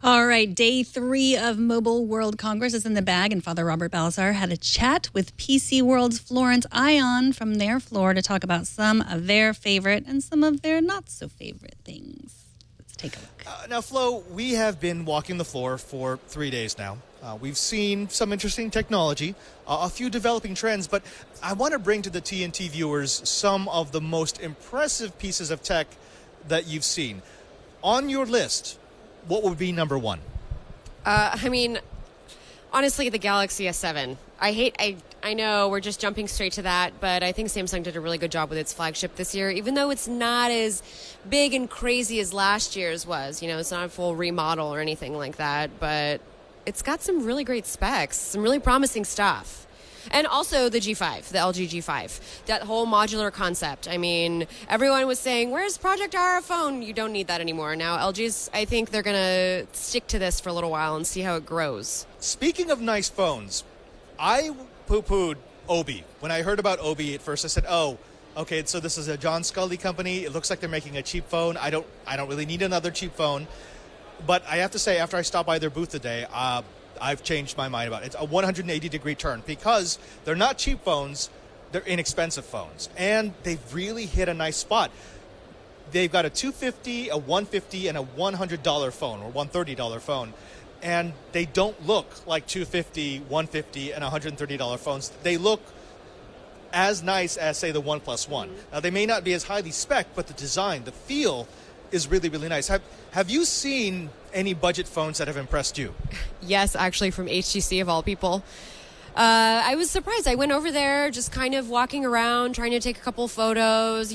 All right, day 3 of Mobile World Congress is in the bag, and Father Robert Balazar had a chat with PC World's Florence Ion from their floor to talk about some of their favorite and some of their not-so-favorite things. Let's take a look. Now, Flo, we have been walking the floor for 3 days now. We've seen some interesting technology, a few developing trends, but I want to bring to the TNT viewers some of the most impressive pieces of tech that you've seen. On your list, what would be number 1? Honestly, the Galaxy S7. I know we're just jumping straight to that, but I think Samsung did a really good job with its flagship this year, even though it's not as big and crazy as last year's was. It's not a full remodel or anything like that, but it's got some really great specs, some really promising stuff. And also the G5, the LG G5, that whole modular concept. Everyone was saying, where's Project RF phone? You don't need that anymore. Now, LG's, I think they're going to stick to this for a little while and see how it grows. Speaking of nice phones, I poo-pooed Obi. When I heard about Obi at first, I said, oh, okay, so this is a John Scully company. It looks like they're making a cheap phone. I don't really need another cheap phone. But I have to say, after I stopped by their booth today, I've changed my mind about it. It's a 180-degree turn because they're not cheap phones. They're inexpensive phones. And they've really hit a nice spot. They've got a $250, a $150, and a $100 phone or $130 phone. And they don't look like $250, $150, and $130 phones. They look as nice as, say, the OnePlus One. Now, they may not be as highly spec, but the design, the feel is really, really nice. Have you seen any budget phones that have impressed you? Yes, actually, from HTC of all people. I was surprised. I went over there just kind of walking around, trying to take a couple photos,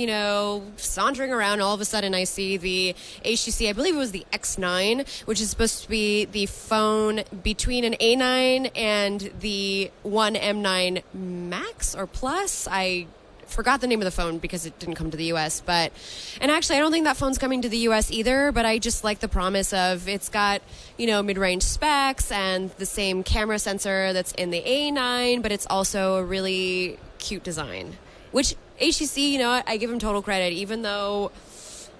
sauntering around. All of a sudden, I see the HTC, I believe it was the X9, which is supposed to be the phone between an A9 and the one M9 Max or Plus. I forgot the name of the phone because it didn't come to the U.S. And actually, I don't think that phone's coming to the U.S. either, but I just like the promise of it's got, mid-range specs and the same camera sensor that's in the A9, but it's also a really cute design, which HTC, I give them total credit. Even though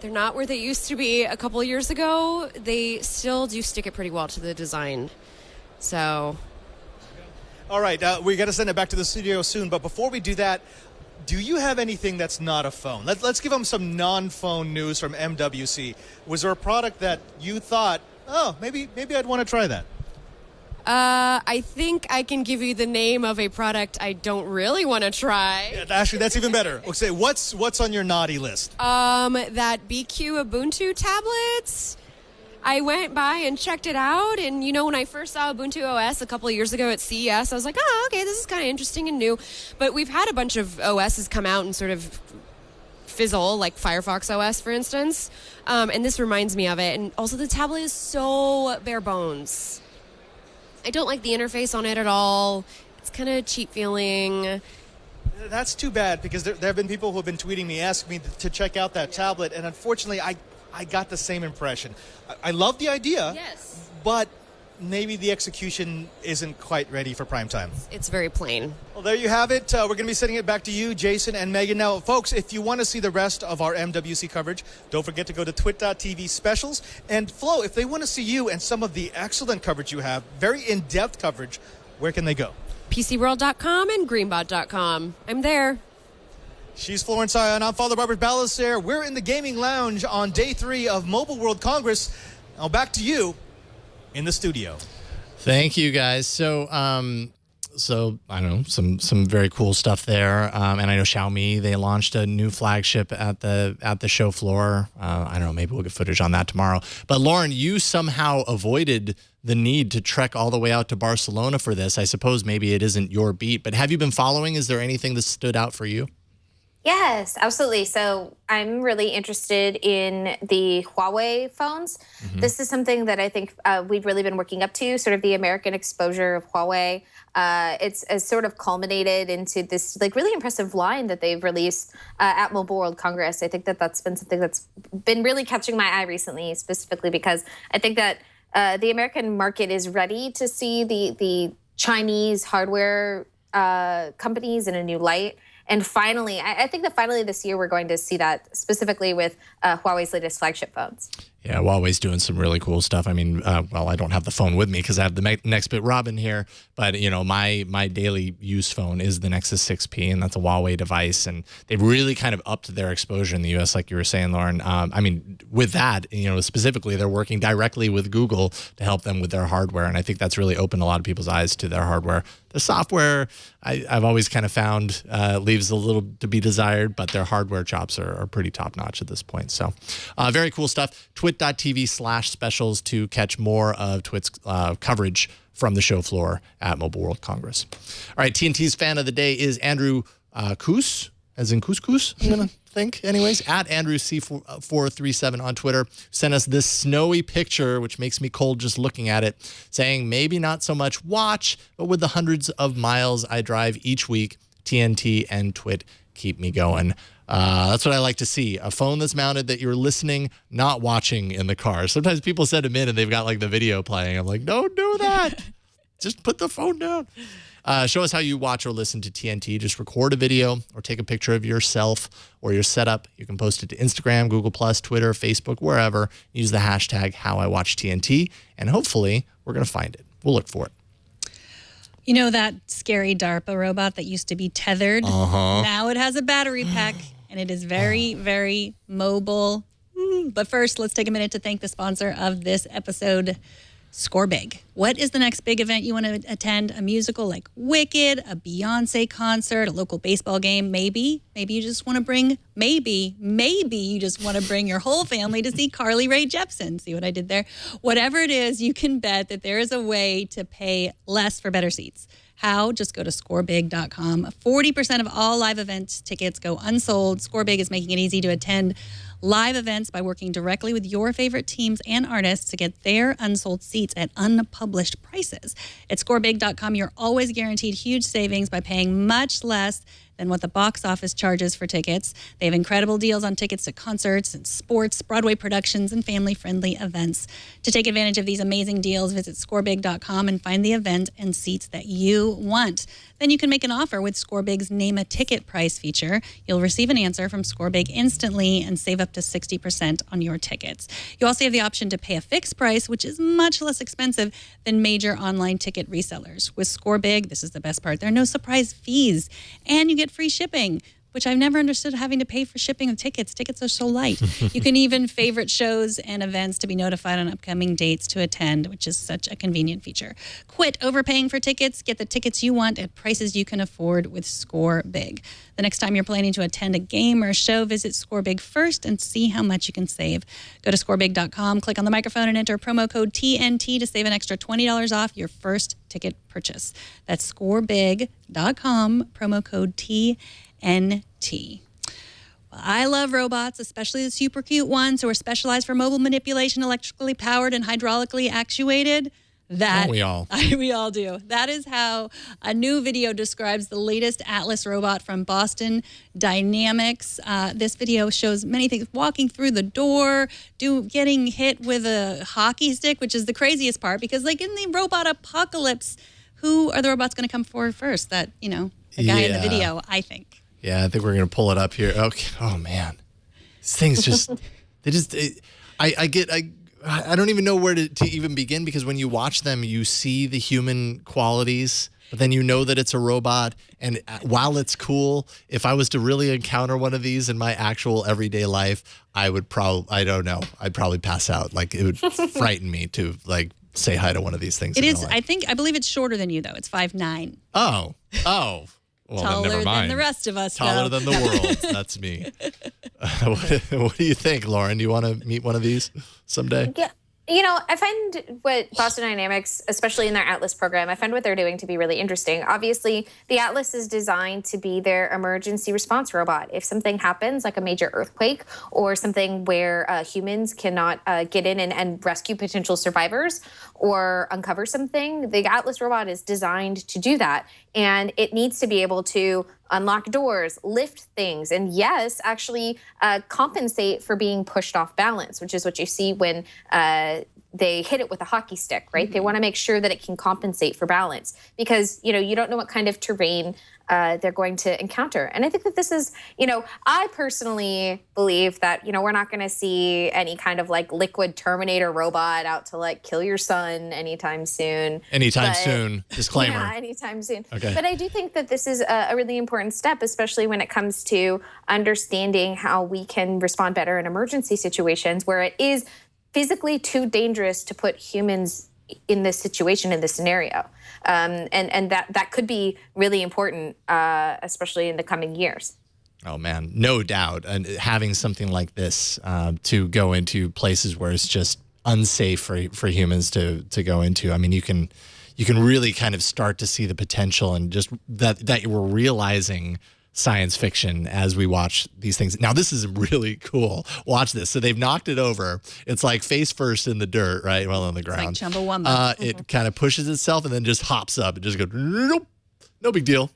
they're not where they used to be a couple of years ago, they still do stick it pretty well to the design. So. All right, we got to send it back to the studio soon, but before we do that, do you have anything that's not a phone? Let's give them some non-phone news from MWC. Was there a product that you thought, maybe I'd want to try that? I think I can give you the name of a product I don't really want to try. Yeah, actually, that's even better. Okay, what's on your naughty list? That BQ Ubuntu tablets. I went by and checked it out, and when I first saw Ubuntu OS a couple of years ago at CES, I was like, okay, this is kind of interesting and new. But we've had a bunch of OSs come out and sort of fizzle, like Firefox OS, for instance. And this reminds me of it. And also, the tablet is so bare bones. I don't like the interface on it at all. It's kind of cheap feeling. That's too bad, because there have been people who have been tweeting me, asking me to check out that tablet, and unfortunately, I got the same impression. I love the idea, yes, but maybe the execution isn't quite ready for prime time. It's very plain. Well, there you have it. We're going to be sending it back to you, Jason and Megan. Now, folks, if you want to see the rest of our MWC coverage, don't forget to go to twit.tv specials. And Flo, if they want to see you and some of the excellent coverage you have, very in-depth coverage, where can they go? PCWorld.com and Greenbot.com. I'm there. She's Florence Ion. I'm Father Robert Ballester. We're in the gaming lounge on day 3 of Mobile World Congress. Now back to you in the studio. Thank you, guys. So I don't know, some very cool stuff there. And I know Xiaomi, they launched a new flagship at the show floor. I don't know, maybe we'll get footage on that tomorrow. But Lauren, you somehow avoided the need to trek all the way out to Barcelona for this. I suppose maybe it isn't your beat, but have you been following? Is there anything that stood out for you? Yes, absolutely. So I'm really interested in the Huawei phones. Mm-hmm. This is something that I think we've really been working up to, sort of the American exposure of Huawei. It's sort of culminated into this really impressive line that they've released at Mobile World Congress. I think that's been something that's been really catching my eye recently, specifically because I think that the American market is ready to see the Chinese hardware companies in a new light. And finally, I think that finally this year we're going to see that specifically with Huawei's latest flagship phones. Yeah, Huawei's doing some really cool stuff. I mean, I don't have the phone with me because I have the Nextbit Robin here, but my daily use phone is the Nexus 6P, and that's a Huawei device, and they've really kind of upped their exposure in the U.S., like you were saying, Lauren. I mean, with that, specifically, they're working directly with Google to help them with their hardware, and I think that's really opened a lot of people's eyes to their hardware. The software, I've always kind of found leaves a little to be desired, but their hardware chops are pretty top-notch at this point. So very cool stuff. Twit.tv/specials to catch more of Twit's coverage from the show floor at Mobile World Congress. All right, TNT's fan of the day is Andrew Koos, as in couscous, I'm going to think. Anyways, at AndrewC437 on Twitter, sent us this snowy picture, which makes me cold just looking at it, saying, maybe not so much watch, but with the hundreds of miles I drive each week, TNT and Twit keep me going. That's what I like to see. A phone that's mounted that you're listening, not watching in the car. Sometimes people send them in and they've got the video playing. I'm like, don't do that. Just put the phone down. Show us how you watch or listen to TNT. Just record a video or take a picture of yourself or your setup. You can post it to Instagram, Google+, Twitter, Facebook, wherever. Use the hashtag HowIWatchTNT, and hopefully we're going to find it. We'll look for it. You know that scary DARPA robot that used to be tethered? Now it has a battery pack, and it is very, very mobile. But first, let's take a minute to thank the sponsor of this episode, Scorebig. What is the next big event you want to attend? A musical like Wicked, a Beyonce concert, a local baseball game, maybe you just want to bring, maybe you just want to bring your whole family to see Carly Rae Jepsen. See what I did there? Whatever it is, you can bet that there is a way to pay less for better seats. How? Just go to scorebig.com. 40% of all live event tickets go unsold. Scorebig is making it easy to attend live events by working directly with your favorite teams and artists to get their unsold seats at unpublished prices. At scorebig.com, you're always guaranteed huge savings by paying much less than what the box office charges for tickets. They have incredible deals on tickets to concerts and sports, Broadway productions, and family-friendly events. To take advantage of these amazing deals, visit scorebig.com and find the event and seats that you want. Then you can make an offer with Scorebig's Name a Ticket price feature. You'll receive an answer from Scorebig instantly and save up to 60% on your tickets. You also have the option to pay a fixed price, which is much less expensive than major online ticket resellers. With Scorebig, this is the best part, there are no surprise fees, and you get free shipping, which I've never understood having to pay for shipping of tickets. Tickets are so light. You can even favorite shows and events to be notified on upcoming dates to attend, which is such a convenient feature. Quit overpaying for tickets. Get the tickets you want at prices you can afford with Scorebig. The next time you're planning to attend a game or a show, visit Scorebig first and see how much you can save. Go to scorebig.com, click on the microphone, and enter promo code TNT to save an extra $20 off your first ticket purchase. That's scorebig.com, promo code TNT. Well, I love robots, especially the super cute ones who are specialized for mobile manipulation, electrically powered and hydraulically actuated. That we all do. That is how a new video describes the latest Atlas robot from Boston Dynamics. This video shows many things: walking through the door, getting hit with a hockey stick, which is the craziest part because, like in the robot apocalypse, who are the robots going to come forward first? The guy in the video, I think. Yeah, I think we're going to pull it up here. Okay. Oh man, these things just I don't even know where to even begin, because when you watch them, you see the human qualities, but then you know that it's a robot. And while it's cool, if I was to really encounter one of these in my actual everyday life, I'd probably pass out. Like, it would frighten me to say hi to one of these things. It is. I believe it's shorter than you though. It's 5'9". Oh. Well, taller then never mind. than the rest of us. Taller than the world. That's me. What do you think, Lauren? Do you want to meet one of these someday? Yeah. I find what Boston Dynamics, especially in their Atlas program, I find what they're doing to be really interesting. Obviously, the Atlas is designed to be their emergency response robot. If something happens, like a major earthquake or something where humans cannot get in and rescue potential survivors or uncover something, the Atlas robot is designed to do that. And it needs to be able to unlock doors, lift things, and yes, actually compensate for being pushed off balance, which is what you see when they hit it with a hockey stick, right? Mm-hmm. They want to make sure that it can compensate for balance because, you don't know what kind of terrain they're going to encounter. And I think that this is, I personally believe that, we're not going to see any kind of liquid Terminator robot out to kill your son anytime soon. Soon. Disclaimer. Yeah, anytime soon. Okay. But I do think that this is a really important step, especially when it comes to understanding how we can respond better in emergency situations where it is physically too dangerous to put humans in this situation, in this scenario. And that could be really important, especially in the coming years. Oh, man, no doubt. And having something like this to go into places where it's just unsafe for humans to go into. I mean, you can really kind of start to see the potential and just that we're realizing science fiction as we watch these things. Now, this is really cool. Watch this. So they've knocked it over. It's like face first in the dirt, right? Well, on the ground. It's like Chumbawamba. It kind of pushes itself and then just hops up. It just goes, nope, no big deal.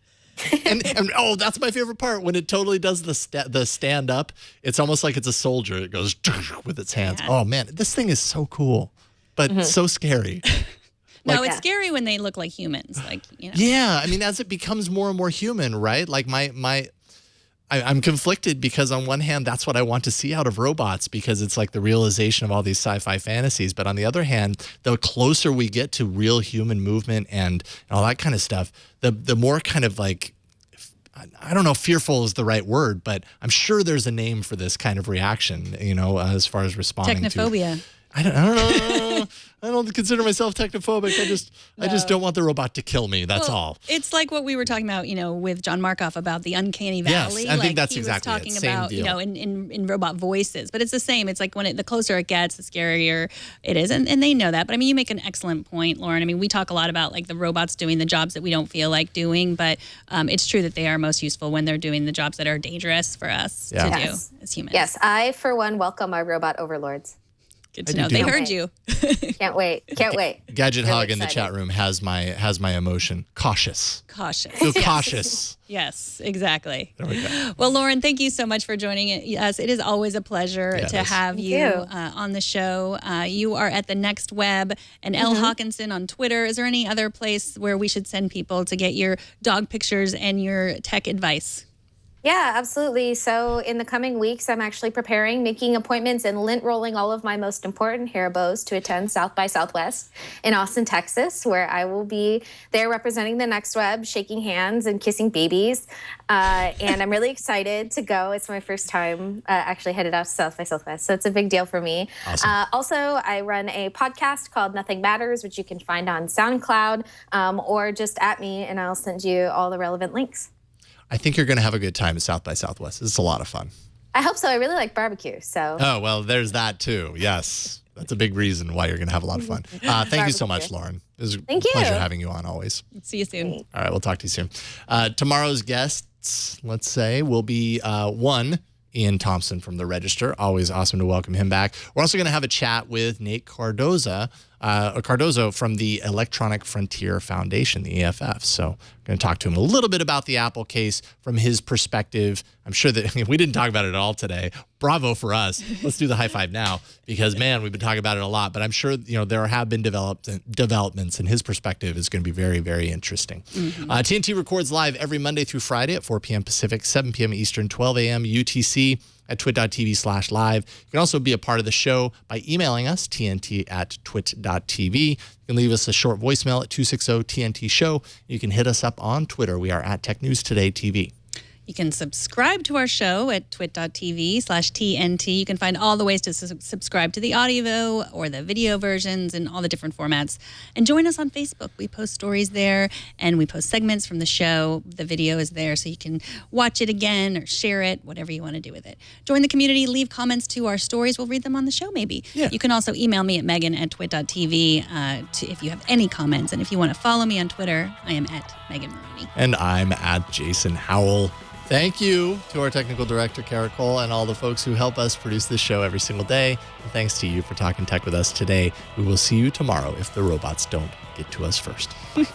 and that's my favorite part. When it totally does the stand up, it's almost like it's a soldier. It goes with its hands. Yeah. Oh, man, this thing is so cool, but so scary. No, it's scary when they look like humans. Like, Yeah, I mean, as it becomes more and more human, right? Like I'm conflicted because on one hand, that's what I want to see out of robots because it's like the realization of all these sci-fi fantasies. But on the other hand, the closer we get to real human movement and all that kind of stuff, the more kind of like, I don't know if fearful is the right word, but I'm sure there's a name for this kind of reaction, as far as responding Technophobia. to. I don't know. I don't consider myself technophobic. I just don't want the robot to kill me. That's all. It's like what we were talking about, with John Markoff about the uncanny valley. Yes, I think that's exactly it. He was talking about, deal. In robot voices. But it's the same. It's like the closer it gets, the scarier it is. And they know that. But I mean, you make an excellent point, Lauren. I mean, we talk a lot about like the robots doing the jobs that we don't feel like doing. But it's true that they are most useful when they're doing the jobs that are dangerous for us to do as humans. Yes, I, for one, welcome our robot overlords. Good to know. They heard you. Can't wait. Gadget Hog in the chat room has my emotion. Cautious. Feel cautious. Yes, exactly. There we go. Well, Lauren, thank you so much for joining us. It is always a pleasure to have you on the show. You are at the Next Web and L. Hockenson on Twitter. Is there any other place where we should send people to get your dog pictures and your tech advice? Yeah, absolutely. So in the coming weeks, I'm actually making appointments and lint rolling all of my most important hair bows to attend South by Southwest in Austin, Texas, where I will be there representing the Next Web, shaking hands and kissing babies. And I'm really excited to go. It's my first time actually headed out to South by Southwest. So it's a big deal for me. Awesome. Also, I run a podcast called Nothing Matters, which you can find on SoundCloud or just at me, and I'll send you all the relevant links. I think you're going to have a good time at South by Southwest. It's a lot of fun. I hope so. I really like barbecue. So. Oh, well, there's that too. Yes. That's a big reason why you're going to have a lot of fun. Thank you so much, Lauren. It was a pleasure having you on always. See you soon. All right. We'll talk to you soon. Tomorrow's guests, let's say, will be one, Ian Thompson from The Register. Always awesome to welcome him back. We're also going to have a chat with Nate Cardozo from the Electronic Frontier Foundation, the EFF. So I'm going to talk to him a little bit about the Apple case from his perspective. I'm sure that we didn't talk about it at all today. Bravo for us. Let's do the high five now because, man, we've been talking about it a lot. But I'm sure there have been developments, and his perspective is going to be very, very interesting. TNT records live every Monday through Friday at 4 p.m. Pacific, 7 p.m. Eastern, 12 a.m. UTC. At twit.tv/live. You can also be a part of the show by emailing us, tnt@twit.tv. You can leave us a short voicemail at 260-TNT-SHOW. You can hit us up on Twitter. We are at Tech News Today TV. You can subscribe to our show at twit.tv/TNT. You can find all the ways to subscribe to the audio or the video versions and all the different formats. And join us on Facebook. We post stories there and we post segments from the show. The video is there so you can watch it again or share it, whatever you want to do with it. Join the community, leave comments to our stories. We'll read them on the show maybe. Yeah. You can also email me at megan@twit.tv if you have any comments. And if you want to follow me on Twitter, I am at Megan Morrone. And I'm at Jason Howell. Thank you to our technical director, Kara Cole, and all the folks who help us produce this show every single day. And thanks to you for talking tech with us today. We will see you tomorrow if the robots don't get to us first. Bye.